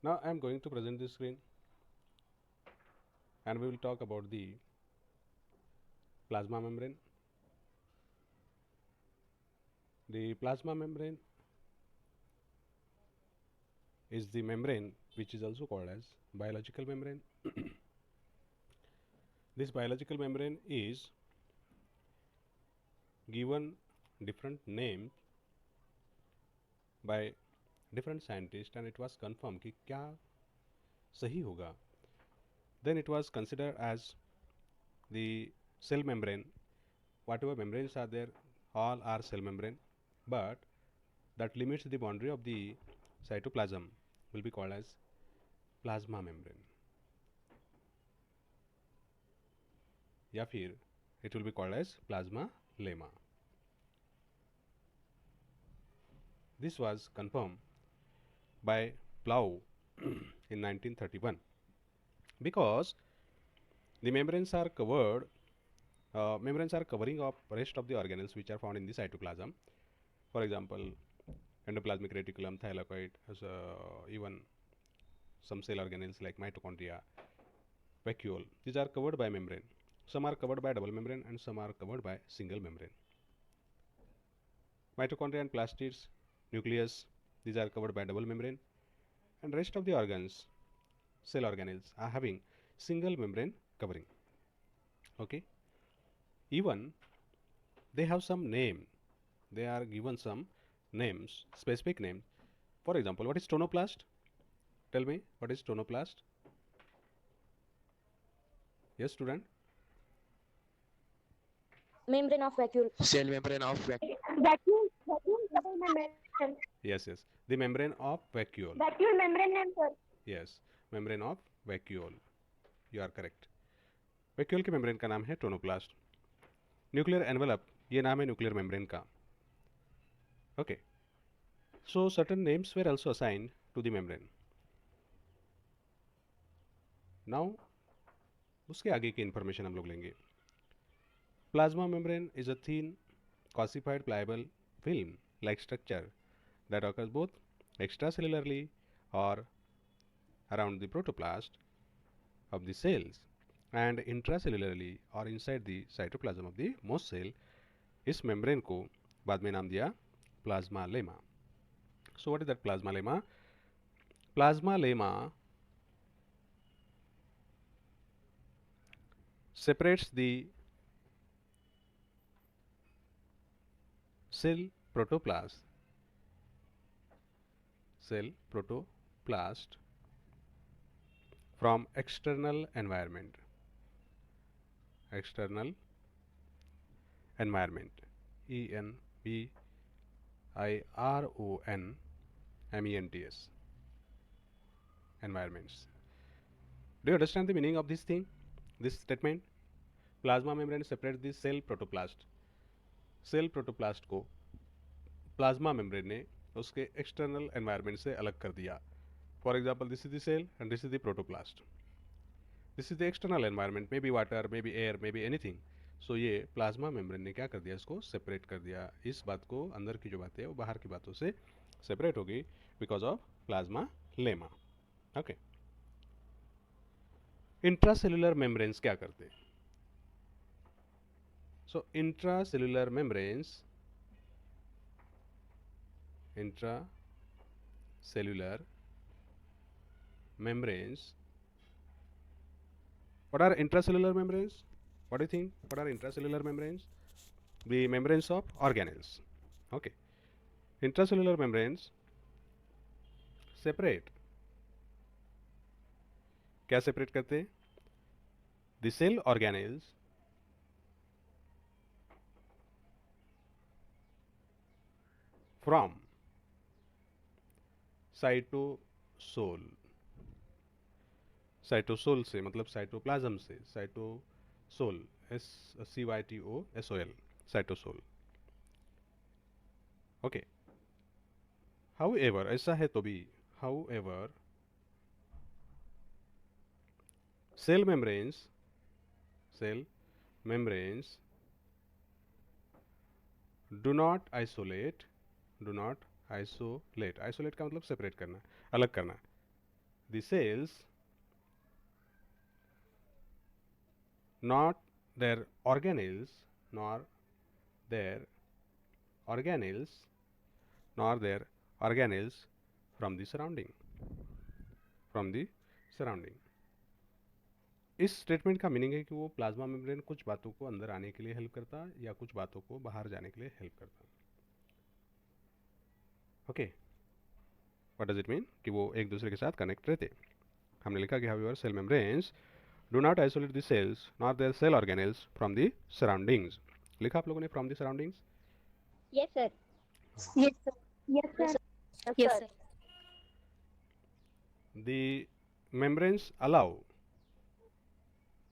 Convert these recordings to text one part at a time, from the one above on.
Now I am going to present this screen and we will talk about the plasma membrane. The plasma membrane is the membrane which is also called as biological membrane. This biological membrane is given different names by different scientists and it was confirmed कि क्या सही होगा. Then it was considered as the cell membrane. Whatever membranes are there, all are cell membrane, but that limits the boundary of the cytoplasm will be called as plasma membrane. या फिर it will be called as plasma lemma. This was confirmed by Plough in 1931 because the membranes are covered. Membranes are covering of rest of the organelles which are found in the cytoplasm. For example, endoplasmic reticulum, thylakoid, even some cell organelles like mitochondria, vacuole. These are covered by membrane. Some are covered by double membrane and some are covered by single membrane. Mitochondria and plastids, nucleus, these are covered by double membrane, and rest of the organs, cell organelles, are having single membrane covering. Okay. Even they have some name. They are given some names, specific name. For example, what is tonoplast? Tell me, what is tonoplast? Yes, student? Membrane of vacuole. Cell membrane of vacuole. Vacuole double membrane. Yes, yes. The membrane of vacuole. Vacuole membrane name sir. Yes, membrane of vacuole. You are correct. Vacuole के membrane का नाम है tonoplast. Nuclear envelope, ये नाम है nuclear membrane का. Okay. So certain names were also assigned to the membrane. Now उसके आगे की इंफॉर्मेशन हम लोग लेंगे. Plasma membrane is a thin calcified pliable film like structure that occurs both extracellularly or around the protoplast of the cells and intracellularly or inside the cytoplasm of the most cell. इस membrane को बाद में नाम दिया plasma lemma. So what is that plasma lemma? Plasma lemma separates the cell protoplast from external environment. External environment. ENVIRONMENTS. Environments. Do you understand the meaning of this thing? This statement? Plasma membrane separates the cell protoplast. Cell protoplast को plasma membrane ने उसके external environment से अलग कर दिया. For example, this is the cell and this is the protoplast. This is the external environment, may be water, may be air, may be anything. So ये plasma membrane ने क्या कर दिया, इसको सेपरेट कर दिया. इस बात को, अंदर की जो बातें है वो बाहर की बातों से सेपरेट हो गई because of plasma lemma. Okay. Intracellular membranes क्या करते हैं? So intracellular membranes what are intracellular membranes? What do you think? What are intracellular membranes? The membranes of organelles. Okay. Intracellular membranes separate. क्या separate करते हैं? The cell organelles from cytosol. Cytosol से मतलब cytoplasm से. Cytosol, CYTOSOL, cytosol. Okay. However, ऐसा है तो भी, however cell membranes do not isolate. isolate का मतलब सेपरेट करना, अलग करना. the cells, not their organelles, nor their organelles, nor their organelles from the surrounding, from the surrounding. इस स्टेटमेंट का मीनिंग है कि वो प्लाज्मा मेम्ब्रेन कुछ बातों को अंदर आने के लिए हेल्प करता या कुछ बातों को बाहर जाने के लिए हेल्प करता. Okay, what does it mean कि वो एक दूसरे के साथ कनेक्ट रहते. हमने लिखा कि however cell membranes do not isolate the cells not their cell organelles from the surroundings. लिखा आप लोगों ने from the surroundings. Yes, sir. Yes, sir. Yes, sir. Yes, sir. The membranes allow.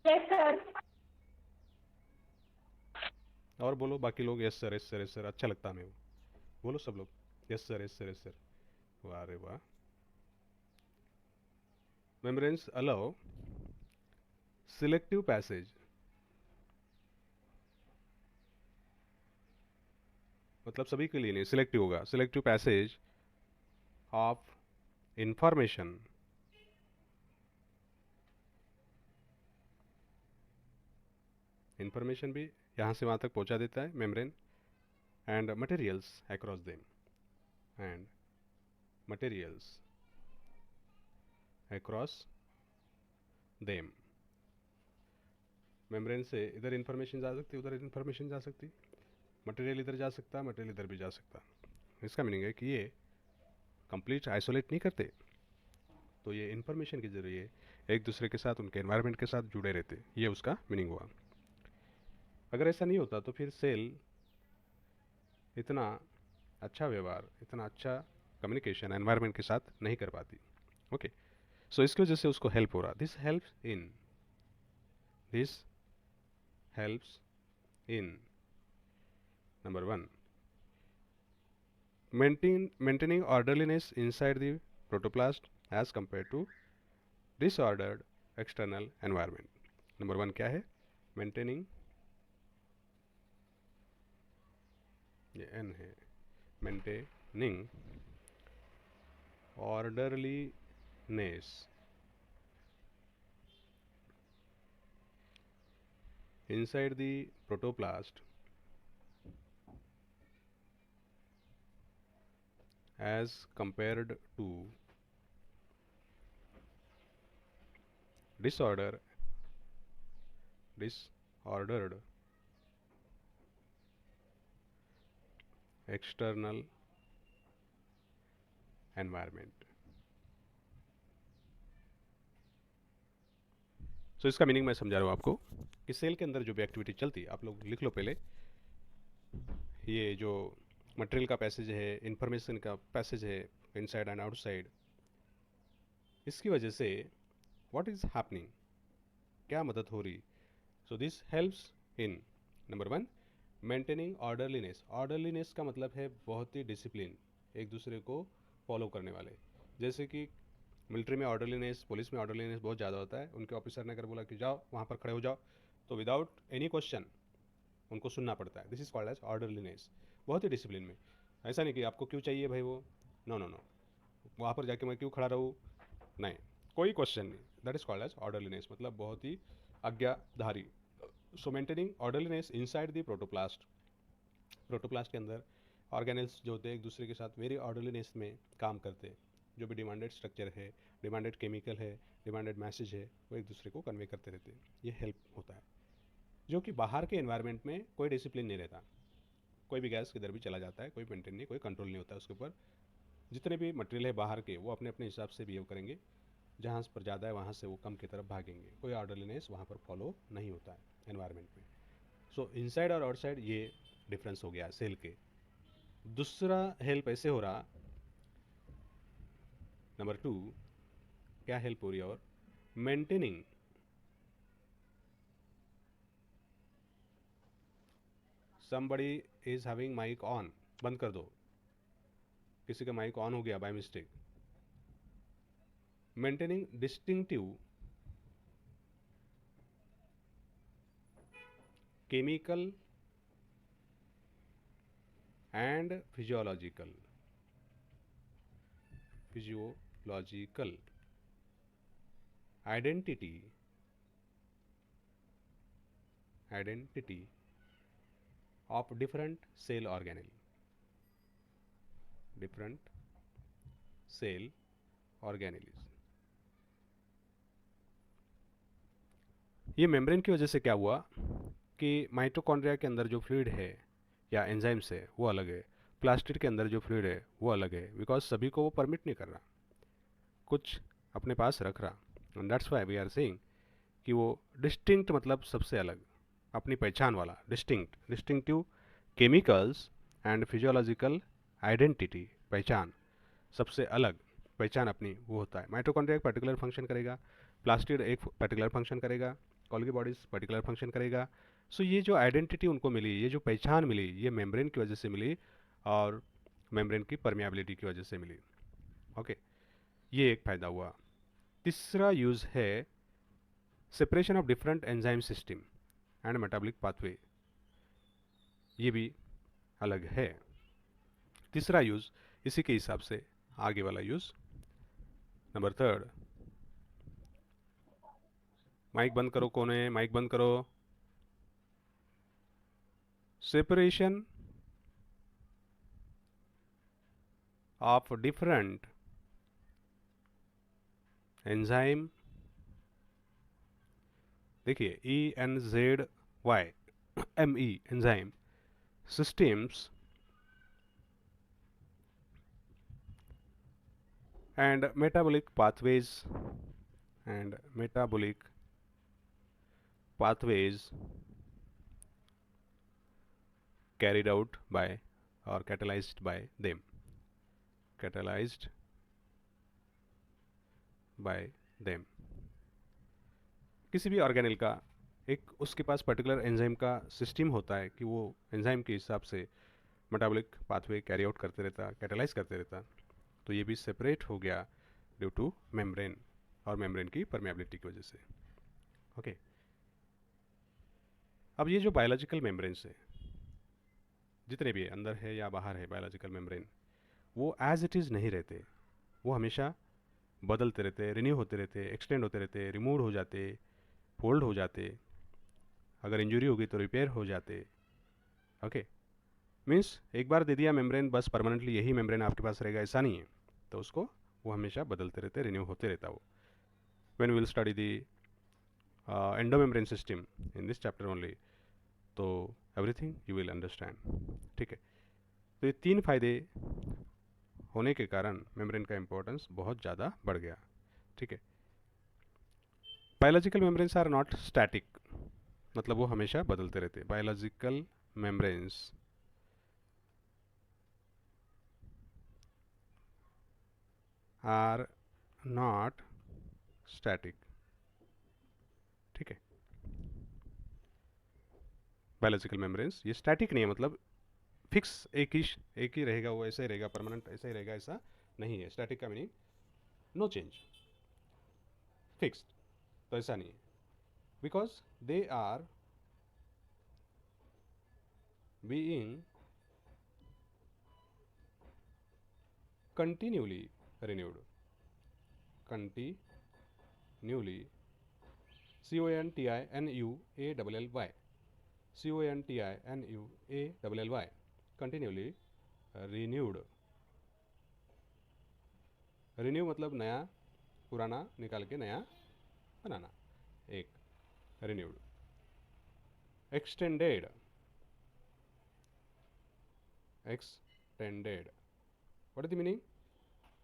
Yes, sir. और बोलो बाकी लोग. Yes sir, yes sir, yes sir. अच्छा लगता हमें वो. बोलो सब लोग. Yes sir, yes sir, yes sir. वाह रे वाह. membranes allow selective passage. मतलब सभी के लिए नहीं, सिलेक्टिव होगा. Selective passage of information information भी यहाँ से वहाँ तक पहुँचा देता है membrane. And materials across them. And materials across them. Membrane से इधर इंफॉर्मेशन जा सकती, उधर इंफॉर्मेशन जा सकती. मटेरियल इधर जा सकता, मटेरियल इधर भी जा सकता. इसका मीनिंग है कि ये कंप्लीट आइसोलेट नहीं करते, तो ये इंफॉर्मेशन के जरिए एक दूसरे के साथ, उनके एनवायरनमेंट के साथ जुड़े रहते. ये उसका मीनिंग हुआ. अगर ऐसा नहीं होता तो फिर सेल इतना अच्छा व्यवहार, इतना अच्छा कम्युनिकेशन एनवायरनमेंट के साथ नहीं कर पाती. ओके, सो इसकी वजह से उसको हेल्प हो रहा. This helps in number 1 maintaining orderliness inside the protoplast as compared to disordered external environment. Number 1 क्या है? मेंटेनिंग, ये एन है, maintaining orderliness inside the protoplast as compared to disordered external environment. सो इसका मीनिंग मैं समझा रहा हूँ आपको कि सेल के अंदर जो भी एक्टिविटी चलती है, आप लोग लिख लो पहले. ये जो मटेरियल का पैसेज है, इंफॉर्मेशन का पैसेज है, इनसाइड एंड आउटसाइड, इसकी वजह से व्हाट इज हैपनिंग, क्या मदद हो रही. So this helps in number 1 maintaining orderliness. Orderliness का मतलब है बहुत ही डिसिप्लिन, एक दूसरे को फॉलो करने वाले. जैसे कि मिलिट्री में ऑर्डरलीनेस, पुलिस में ऑर्डरलीनेस बहुत ज़्यादा होता है. उनके ऑफिसर ने अगर बोला कि जाओ वहाँ पर खड़े हो जाओ, तो विदाउट एनी क्वेश्चन उनको सुनना पड़ता है. This is called as orderliness. बहुत ही डिसिप्लिन में. ऐसा नहीं कि आपको क्यों चाहिए भाई वो, नो नो नो, वहाँ पर जाके मैं क्यों खड़ा रहूँ, नहीं, कोई क्वेश्चन नहीं. That is called as orderliness, मतलब बहुत ही आज्ञाधारी. So maintaining orderliness inside the protoplast. Protoplast के अंदर ऑर्गेनेल्स जो होते हैं एक दूसरे के साथ वेरी ऑर्डरलीनेस में काम करते हैं. जो भी डिमांडेड स्ट्रक्चर है, डिमांडेड केमिकल है, डिमांडेड मैसेज है, वो एक दूसरे को कन्वे करते रहते हैं. ये हेल्प होता है. जो कि बाहर के एनवायरनमेंट में कोई डिसिप्लिन नहीं रहता, कोई भी गैस किधर भी चला जाता है, कोई मेंटेन नहीं, कोई कंट्रोल नहीं होता है उसके ऊपर. जितने भी मटेरियल है बाहर के, वो अपने अपने हिसाब से बिहेव करेंगे. जहाँ पर ज़्यादा है वहाँ से वो कम की तरफ भागेंगे. कोई ऑर्डरलीनेस वहाँ पर फॉलो नहीं होता है एनवायरनमेंट में. सो इनसाइड और आउटसाइड ये डिफरेंस हो गया सेल के. दूसरा हेल्प ऐसे हो रहा, नंबर 2 क्या हेल्प हो रही है, और maintaining somebody is having mic on, बंद कर दो, किसी का माइक ऑन हो गया by mistake. Maintaining distinctive chemical and physiological identity of different cell organelle, different cell organelles. ये मेम्ब्रेन की वजह से क्या हुआ कि माइटोकॉन्ड्रिया के अंदर जो फ्लूइड है या एंजाइम्स है वो अलग है, प्लास्टिड के अंदर जो फ्लूइड है वो अलग है, बिकॉज सभी को वो परमिट नहीं कर रहा, कुछ अपने पास रख रहा। And that's why we are saying कि वो डिस्टिंक्ट मतलब सबसे अलग, अपनी पहचान वाला, distinctive chemicals and physiological identity, पहचान सबसे अलग, पहचान अपनी वो होता है। माइटोकॉन्ड्रिया एक पर्टिकुलर फंक्शन करेगा, प्लास्टिड एक पर्टिकुलर फंक्शन करेगा, गोल्गी बॉडीज पर्टिकुलर फंक्शन करेगा। सो ये जो आइडेंटिटी उनको मिली, ये जो पहचान मिली, ये मेम्ब्रेन की वजह से मिली और मेम्ब्रेन की परमिएबिलिटी की वजह से मिली। ओके, ये एक फ़ायदा हुआ। तीसरा यूज़ है separation of different enzyme system and metabolic pathway, ये भी अलग है। तीसरा यूज़ इसी के हिसाब से आगे वाला यूज़, नंबर थर्ड। माइक बंद करो, कौन है, माइक बंद करो। सेपरेशन ऑफ डिफरेंट एंजाइम, देखिए ENZYME enzyme systems and metabolic pathways carried out by or catalyzed by them, किसी भी ऑर्गेनेल का एक उसके पास पर्टिकुलर एंजाइम का सिस्टम होता है कि वो एंजाइम के हिसाब से मेटाबॉलिक पाथवे कैरी आउट करते रहता, कैटलाइज करते रहता। तो ये भी सेपरेट हो गया ड्यू टू मेम्ब्रेन और मेम्ब्रेन की परमेबिलिटी की वजह से। ओके, अब ये जो बायोलॉजिकल मेम्ब्रेन्स है, जितने भी अंदर है या बाहर है बायोलॉजिकल मेम्ब्रेन, वो एज इट इज़ नहीं रहते, वो हमेशा बदलते रहते, रिन्यू होते रहते, एक्सटेंड होते रहते, रिमूव हो जाते, फोल्ड हो जाते, अगर इंजरी होगी तो रिपेयर हो जाते। ओके, मीन्स एक बार दे दिया मेम्ब्रेन, बस परमानेंटली यही मेम्ब्रेन आपके पास रहेगा ऐसा नहीं है, तो उसको वो हमेशा बदलते रहते, रिन्यू होते रहता वो। When will study the endomembrane system in this chapter only, तो एवरीथिंग यू विल अंडरस्टैंड। ठीक है, तो ये तीन फायदे होने के कारण मेम्ब्रेन का इंपॉर्टेंस बहुत ज़्यादा बढ़ गया। ठीक है, biological membranes are not static, मतलब वो हमेशा बदलते रहते। Biological membranes are not static. ठीक है, बायोलॉजिकल मेम्ब्रेन्स ये स्टैटिक नहीं है, मतलब फिक्स एक ही रहेगा, वो ऐसा ही रहेगा, परमानेंट ऐसा ही रहेगा, ऐसा नहीं है। स्टैटिक का मीनिंग नो चेंज, फिक्स्ड, तो ऐसा नहीं है, because they are being continually renewed, continually, CONTINUALLY, CONTINUALLY, continually renewed। Renew मतलब नया, पुराना निकाल के नया बनाना, एक renewed. Extended, what is the meaning,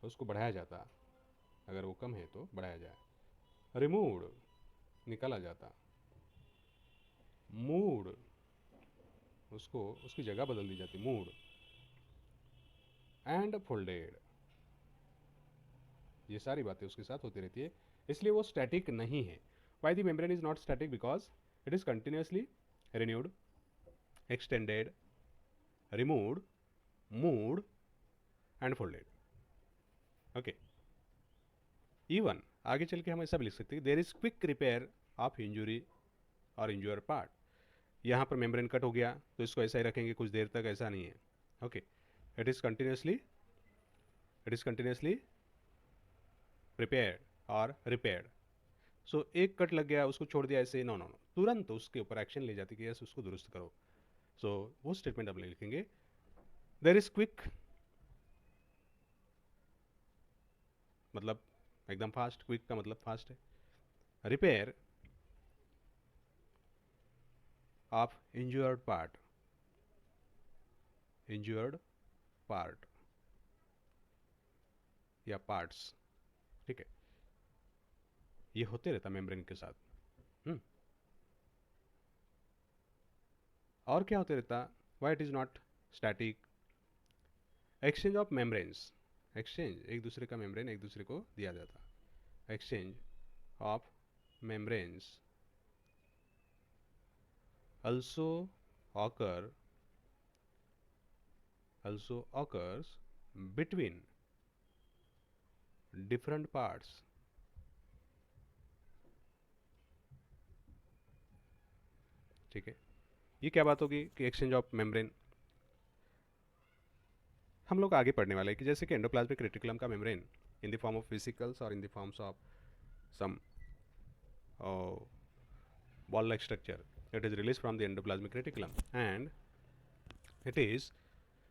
उसको बढ़ाया जाता, अगर वो कम है तो बढ़ाया जाए। रिमूव्ड, निकाला जाता। मूड, उसको उसकी जगह बदल दी जाती, मूड। एंड फोल्डेड, ये सारी बातें उसके साथ होती रहती है, इसलिए वो स्टैटिक नहीं है। Why the membrane is not static, because it is continuously renewed, extended, removed, moved and folded. Okay, even आगे चल के हम ऐसा भी लिख सकते हैं, there is quick repair of injury और इंज्योर पार्ट। यहाँ पर मेम्ब्रेन कट हो गया तो इसको ऐसा ही रखेंगे कुछ देर तक, ऐसा नहीं है। Okay, it is continuously prepared और रिपेयर्ड। सो एक कट लग गया, उसको छोड़ दिया ऐसे, नो नो नो, तुरंत उसके ऊपर एक्शन ले जाती कि यस उसको दुरुस्त करो। सो वो स्टेटमेंट आप लिखेंगे, देयर इज क्विक, मतलब एकदम फास्ट, क्विक का मतलब फास्ट है, repair of injured part, injured part या पार्ट्स, ठीक है, ये होते रहता मेम्ब्रेन के साथ। और क्या होते रहता, why it is not static, exchange of membranes, exchange, एक दूसरे का मेम्ब्रेन एक दूसरे को दिया जाता, exchange of membranes also occur, also occurs between different parts, ठीक है। ये क्या बात होगी कि एक्सचेंज ऑफ मेम्ब्रेन, हम लोग आगे पढ़ने वाले हैं कि जैसे कि एंडोप्लाज्मिक रेटिकुलम का membrane in the form of vesicles और in the forms of some ball like structure, it is released from the endoplasmic reticulum and it is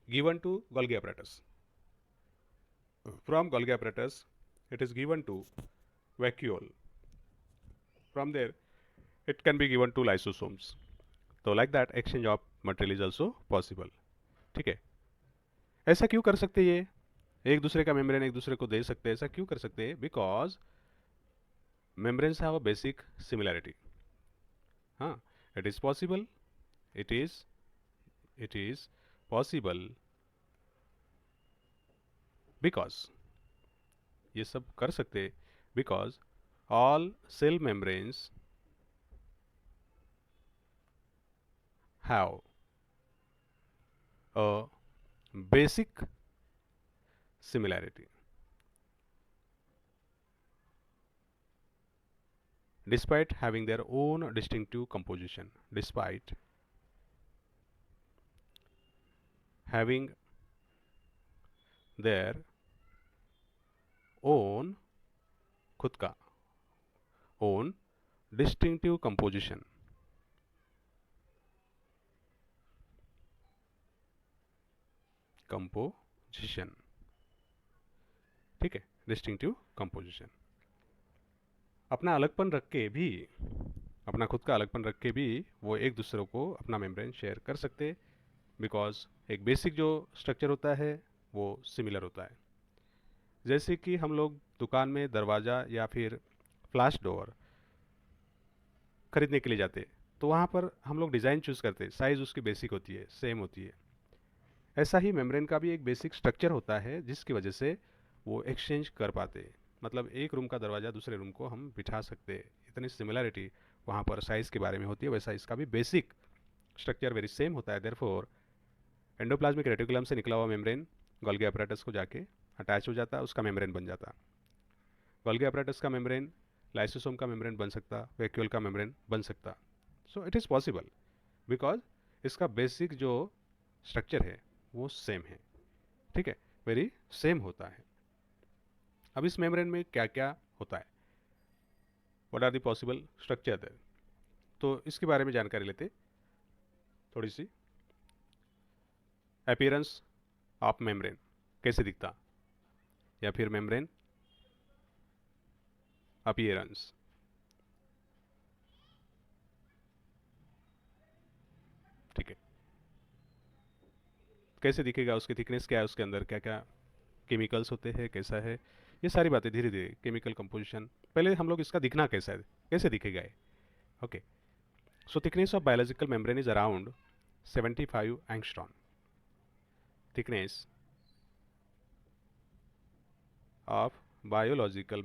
given to Golgi apparatus. From Golgi apparatus it is given to vacuole, from there it can be given to lysosomes. So like that exchange of material is also possible, ठीक है। ऐसा क्यों कर सकते ये, एक दूसरे का मेम्ब्रेन एक दूसरे को दे सकते हैं, ऐसा क्यों कर सकते हैं, because membranes have a basic similarity. हाँ, it is possible, it is possible because, ये सब कर सकते because all cell membranes have a basic similarity despite having their own distinctive composition, despite having their own खुद का own distinctive composition, ठीक है, distinctive composition, अपना अलगपन रख के भी, अपना खुद का अलगपन रख के भी वो एक दूसरे को अपना मेम्ब्रेन शेयर कर सकते, बिकॉज एक बेसिक जो स्ट्रक्चर होता है वो सिमिलर होता है। जैसे कि हम लोग दुकान में दरवाज़ा या फिर फ्लैश डोर खरीदने के लिए जाते, तो वहाँ पर हम लोग डिज़ाइन चूज़ करते, साइज़ उसकी बेसिक होती है, सेम होती है। ऐसा ही मेम्ब्रेन का भी एक बेसिक स्ट्रक्चर होता है जिसकी वजह से वो एक्सचेंज कर पाते, मतलब एक रूम का दरवाज़ा दूसरे रूम को हम बिठा सकते, इतनी सिमिलरिटी वहाँ पर साइज़ के बारे में होती है। वैसा इसका भी बेसिक स्ट्रक्चर वेरी सेम होता है। देयरफॉर एंडोप्लाज्मिक रेटिकुलम से निकला हुआ मेम्ब्रेन गोल्गी apparatus को जाके अटैच हो जाता, उसका मेम्ब्रेन बन जाता। गोल्गी apparatus का मेम्ब्रेन लाइसोसोम का मेम्ब्रेन बन सकता, वैक्यूल का मेम्ब्रेन बन सकता। So it is possible because इसका बेसिक जो स्ट्रक्चर है वो सेम है, ठीक है, वेरी सेम होता है। अब इस मेम्ब्रेन में क्या क्या होता है, what are the possible structure there, तो इसके बारे में जानकारी लेते थोड़ी सी। अपीयरेंस ऑफ मेम्ब्रेन, कैसे दिखता, या फिर मेम्ब्रेन अपीयरेंस, ठीक है, कैसे दिखेगा, उसकी थिकनेस क्या है, उसके अंदर क्या क्या केमिकल्स होते हैं, कैसा है, ये सारी बातें धीरे धीरे, केमिकल कंपोजिशन, पहले हम लोग इसका दिखना कैसा है, कैसे दिखेगा ये, okay. So thickness of biological membrane is around 75 angstrom, thickness of biological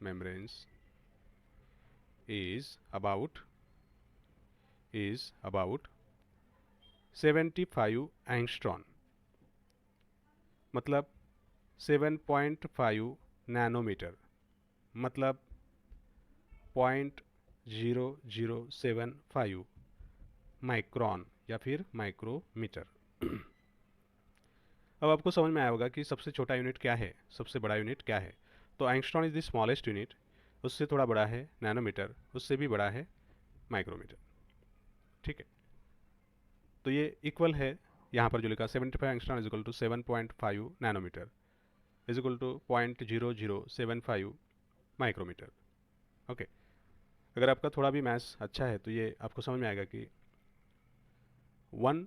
membranes is about 75 angstrom, मतलब 7.5 नैनोमीटर, मतलब 0.0075 माइक्रोन या फिर माइक्रोमीटर। अब आपको समझ में आया होगा कि सबसे छोटा यूनिट क्या है, सबसे बड़ा यूनिट क्या है। तो angstrom is the smallest unit, उससे थोड़ा बड़ा है नैनोमीटर, उससे भी बड़ा है माइक्रोमीटर। ठीक है, तो ये इक्वल है, यहाँ पर जो लिखा 75 angstrom is equal to 7.5 nanometre is equal to 0.0075 micrometre. Okay, अगर आपका थोड़ा भी मैथ्स अच्छा है तो ये आपको समझ में आएगा कि 1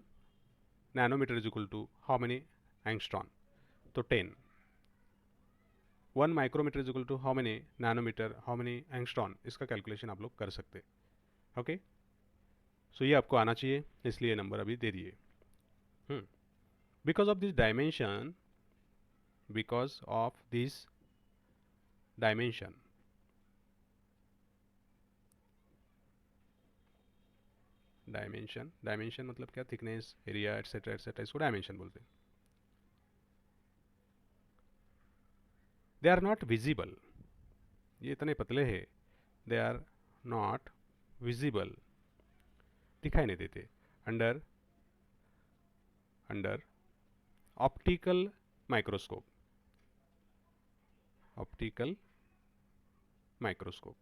nanometre is equal to how many angstrom, तो 10। 1 micrometre is equal to how many nanometre, how many angstrom, इसका कैलकुलेशन आप लोग कर सकते। ओके, सो ये आपको आना चाहिए, इसलिए नंबर अभी दे दिए। Because of this dimension, because of this dimension, dimension मतलब क्या, थिकनेस, एरिया एटसेट्रा एटसेट्रा, इसको डायमेंशन बोलते हैं। दे आर नॉट विजिबल, ये इतने पतले हैं, दे आर नॉट विजिबल, दिखाई नहीं देते, under optical microscope, optical microscope.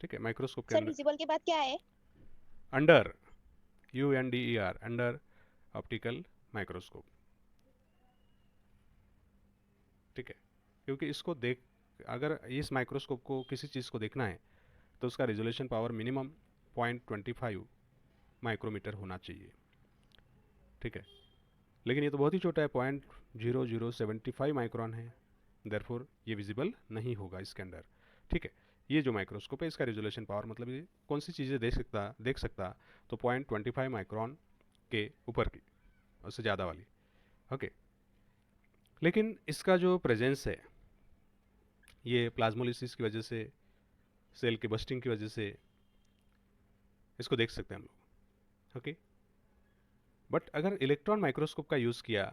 ठीक है, माइक्रोस्कोप के सर अंदर विजिबल के बाद क्या है? Under, UNDER, under optical microscope. ठीक है, क्योंकि इसको देख, अगर इस माइक्रोस्कोप को किसी चीज़ को देखना है तो उसका रिजोल्यूशन पावर मिनिमम 0.25 माइक्रोमीटर होना चाहिए। ठीक है, लेकिन ये तो बहुत ही छोटा है, 0.0075 माइक्रोन है, देयरफॉर ये विजिबल नहीं होगा इसके अंदर। ठीक है, ये जो माइक्रोस्कोप है इसका रिजोल्यूशन पावर मतलब ये कौन सी चीज़ें देख सकता, तो 0.25 माइक्रोन के ऊपर की, उससे ज़्यादा वाली। ओके, लेकिन इसका जो प्रेजेंस है, ये प्लाज्मोलिसिस की वजह से, सेल के बस्टिंग की वजह से इसको देख सकते हैं हम लोग। ओके, बट अगर इलेक्ट्रॉन माइक्रोस्कोप का यूज़ किया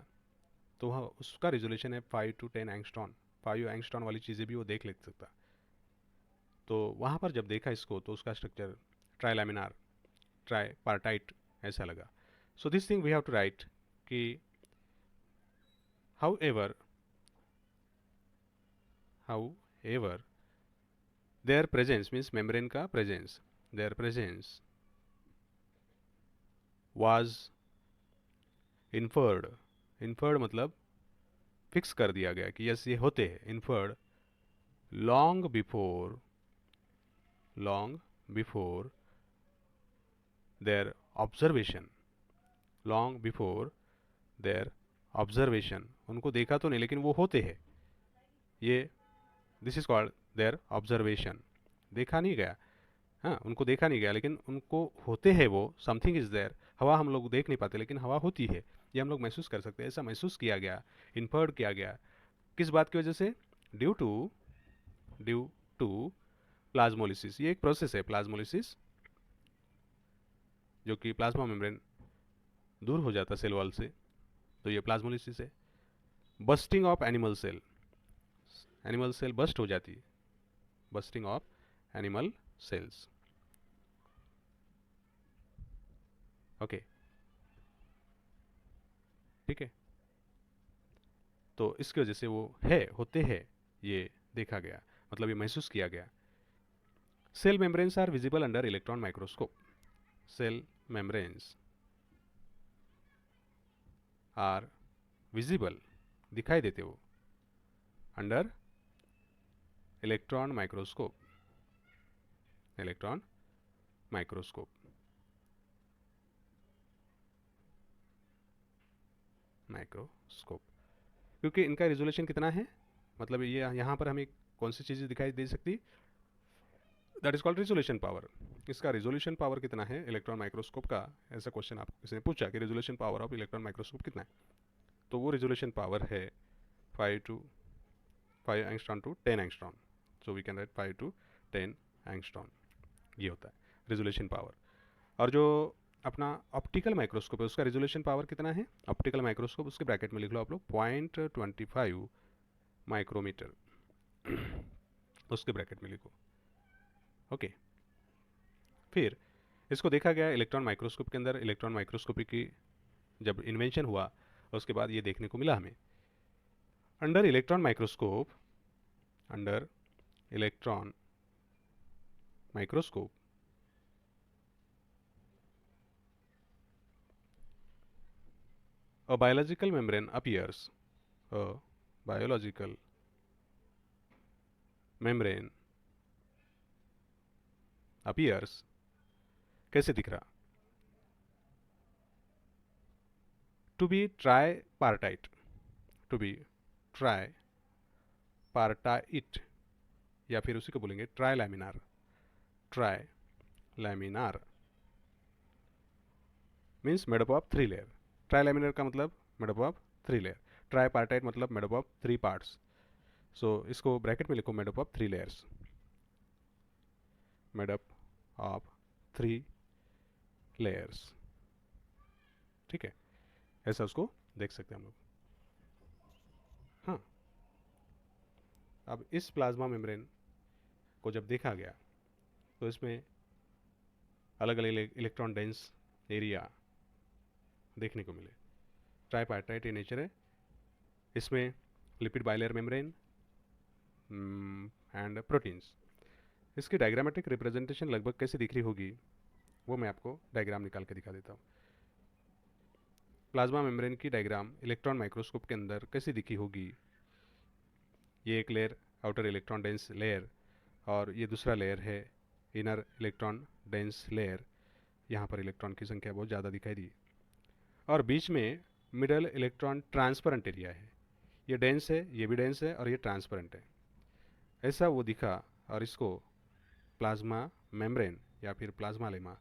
तो वह उसका रिजोल्यूशन है 5 to 10 एंगस्ट्रॉन, 5 एंगस्ट्रॉन वाली चीज़ें भी वो देख ले सकता। तो वहाँ पर जब देखा इसको तो उसका स्ट्रक्चर ट्राइलैमिनार, ट्राइपार्टाइट ऐसा लगा। So this thing we have to write कि however their presence means membrane का presence, their presence was inferred, inferred मतलब फिक्स कर दिया गया कि यस ये होते हैं, inferred long before their observation, long before their observation, उनको देखा तो नहीं लेकिन वो होते हैं, ये this is called their observation. देखा नहीं गया, हाँ उनको देखा नहीं गया लेकिन उनको होते हैं वो, समथिंग इज देयर। हवा हम लोग देख नहीं पाते लेकिन हवा होती है, ये हम लोग महसूस कर सकते हैं, ऐसा महसूस किया गया, इन्फर्ड किया गया। किस बात की वजह से? Due to plasmolysis. ये एक प्रोसेस है प्लाज्मोलिसिस, जो कि प्लाज्मा मेम्ब्रेन दूर हो जाता सेल वॉल से, तो ये प्लाज्मोलिसिस है। Busting of animal cell, animal cell bust हो जाती है, busting of animal cells. Okay, ठीक है, तो इसकी वजह से वो होते हैं, ये देखा गया, मतलब ये महसूस किया गया। Cell membranes are visible under electron microscope, cell membranes are visible, दिखाई देते वो, under electron microscope, electron microscope. Microscope क्योंकि इनका रिजोल्यूशन कितना है, मतलब ये यहाँ पर हमें कौन सी चीज़ें दिखाई दे सकती, that is called resolution power. इसका रिजोल्यूशन पावर कितना है इलेक्ट्रॉन माइक्रोस्कोप का, ऐसा क्वेश्चन आप किसी ने पूछा कि resolution power of electron microscope कितना है, तो वो रिजोल्यूशन पावर है 5 angstrom to 10 angstrom, so we can write 5 to 10 angstrom, ये होता है रिजोल्यूशन पावर। और जो अपना ऑप्टिकल माइक्रोस्कोप है उसका रिजोल्यूशन पावर कितना है, ऑप्टिकल माइक्रोस्कोप उसके ब्रैकेट में लिख लो आप लोग 0.25 माइक्रोमीटर, उसके ब्रैकेट में लिखो। ओके, फिर इसको देखा गया इलेक्ट्रॉन माइक्रोस्कोप के अंदर, इलेक्ट्रॉन माइक्रोस्कोपी की जब इन्वेंशन हुआ उसके बाद ये देखने को मिला हमें under electron microscope, under electron microscope a biological membrane appears. A biological membrane appears. कैसे दिख रहा? To be tripartite. To be tripartite या फिर उसी को बोलेंगे trilaminar. Trilaminar means made up of 3 layer. Trilaminar का मतलब made up of 3 layer. Tripartite मतलब made up of 3 parts. So इसको ब्रैकेट में लिखो, made up of 3 layers. Made up of 3 layers. ठीक है, ऐसा उसको देख सकते हैं हम लोग. हाँ, अब इस प्लाज्मा मेम्ब्रेन को जब देखा गया तो इसमें अलग अलग इलेक्ट्रॉन डेंस एरिया देखने को मिले. ट्राइपार्टाइट ये नेचर है. इसमें lipid bilayer membrane and proteins. इसकी डायग्रामेटिक रिप्रेजेंटेशन लगभग कैसे दिख रही होगी वो मैं आपको डायग्राम निकाल के दिखा देता हूँ. प्लाज्मा मेम्ब्रेन की डायग्राम इलेक्ट्रॉन माइक्रोस्कोप के अंदर कैसी दिखी होगी. ये एक layer outer electron dense layer और ये दूसरा लेयर है इनर इलेक्ट्रॉन डेंस लेयर. यहाँ पर इलेक्ट्रॉन की संख्या बहुत ज़्यादा दिखाई दी और बीच में मिडल इलेक्ट्रॉन ट्रांसपेरेंट एरिया है. ये डेंस है, ये भी डेंस है और ये ट्रांसपेरेंट है. ऐसा वो दिखा और इसको प्लाज्मा मेम्ब्रेन या फिर प्लाज्मा लेमा.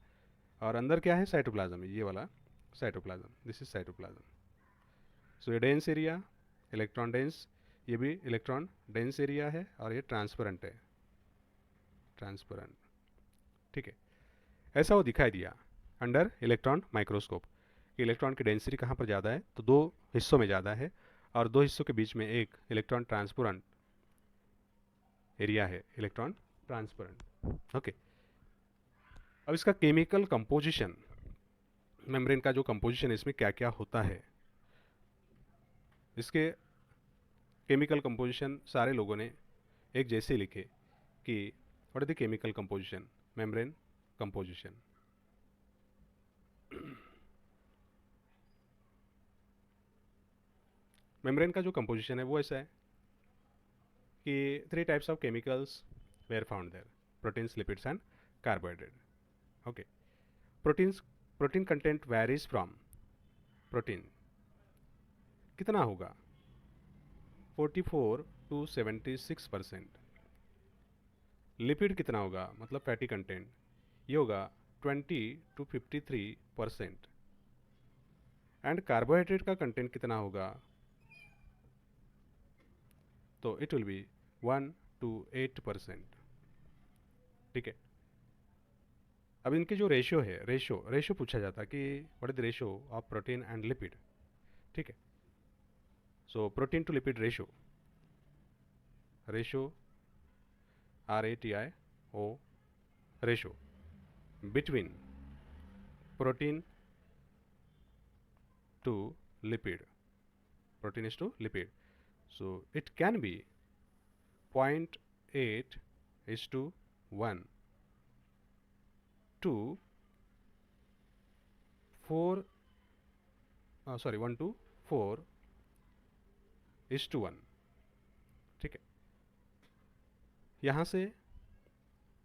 और अंदर क्या है, साइटोप्लाज्म. ये वाला साइटोप्लाज्म, दिस इज साइटोप्लाज्म. सो ये डेंस एरिया इलेक्ट्रॉन डेंस, ये भी इलेक्ट्रॉन डेंस एरिया है और ये ट्रांसपेरेंट है. ट्रांसपेरेंट. ठीक है, ऐसा वो दिखाई दिया अंडर इलेक्ट्रॉन माइक्रोस्कोप. इलेक्ट्रॉन की डेंसिटी कहाँ पर ज़्यादा है, तो 2 हिस्सों में ज़्यादा है और 2 हिस्सों के बीच में एक इलेक्ट्रॉन ट्रांसपेरेंट एरिया है. Electron transparent. ओके, अब इसका केमिकल कंपोजिशन, मेम्ब्रेन का जो कंपोजिशन है इसमें क्या क्या होता है. इसके केमिकल कंपोजिशन सारे लोगों ने एक जैसे लिखे कि what is the chemical composition, membrane composition. Membrane का जो कंपोजिशन है वो ऐसा है कि 3 types of chemicals were found there. Proteins, lipids and carbohydrate. Okay, protein content varies from. Protein कितना होगा, 44 to 76%. लिपिड कितना होगा, मतलब फैटी कंटेंट, ये होगा 20 to 53%. एंड कार्बोहाइड्रेट का कंटेंट कितना होगा, तो इट विल बी 1 to 8%. ठीक है, अब इनके जो रेशियो है, रेशियो पूछा जाता है कि what is the ratio of protein and lipid. ठीक है, so protein to lipid ratio RATIO ratio between protein to lipid. Protein is to lipid. So it can be 0.8:1 to 1 to 4:1. ठीक है, यहाँ से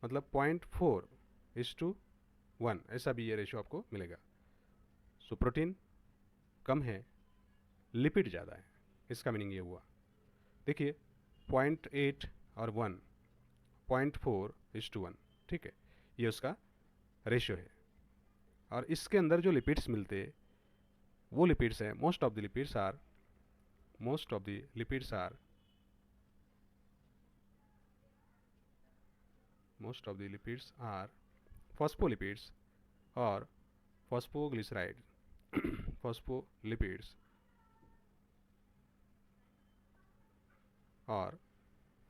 मतलब 0.4:1 ऐसा भी ये रेशियो आपको मिलेगा. सो प्रोटीन कम है, लिपिड ज़्यादा है. इसका मीनिंग ये हुआ, देखिए 0.8 और 1, 0.4:1. ठीक है, ये उसका रेशियो है. और इसके अंदर जो लिपिड्स मिलते वो लिपिड्स हैं, most of the lipids are phospholipids or phosphoglycerides. Phospholipids or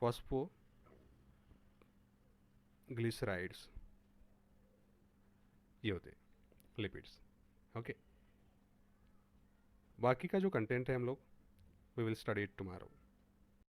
phosphoglycerides ये होते लिपिड्स. ओके, बाकी का जो कंटेंट है हम लोग we will study it tomorrow.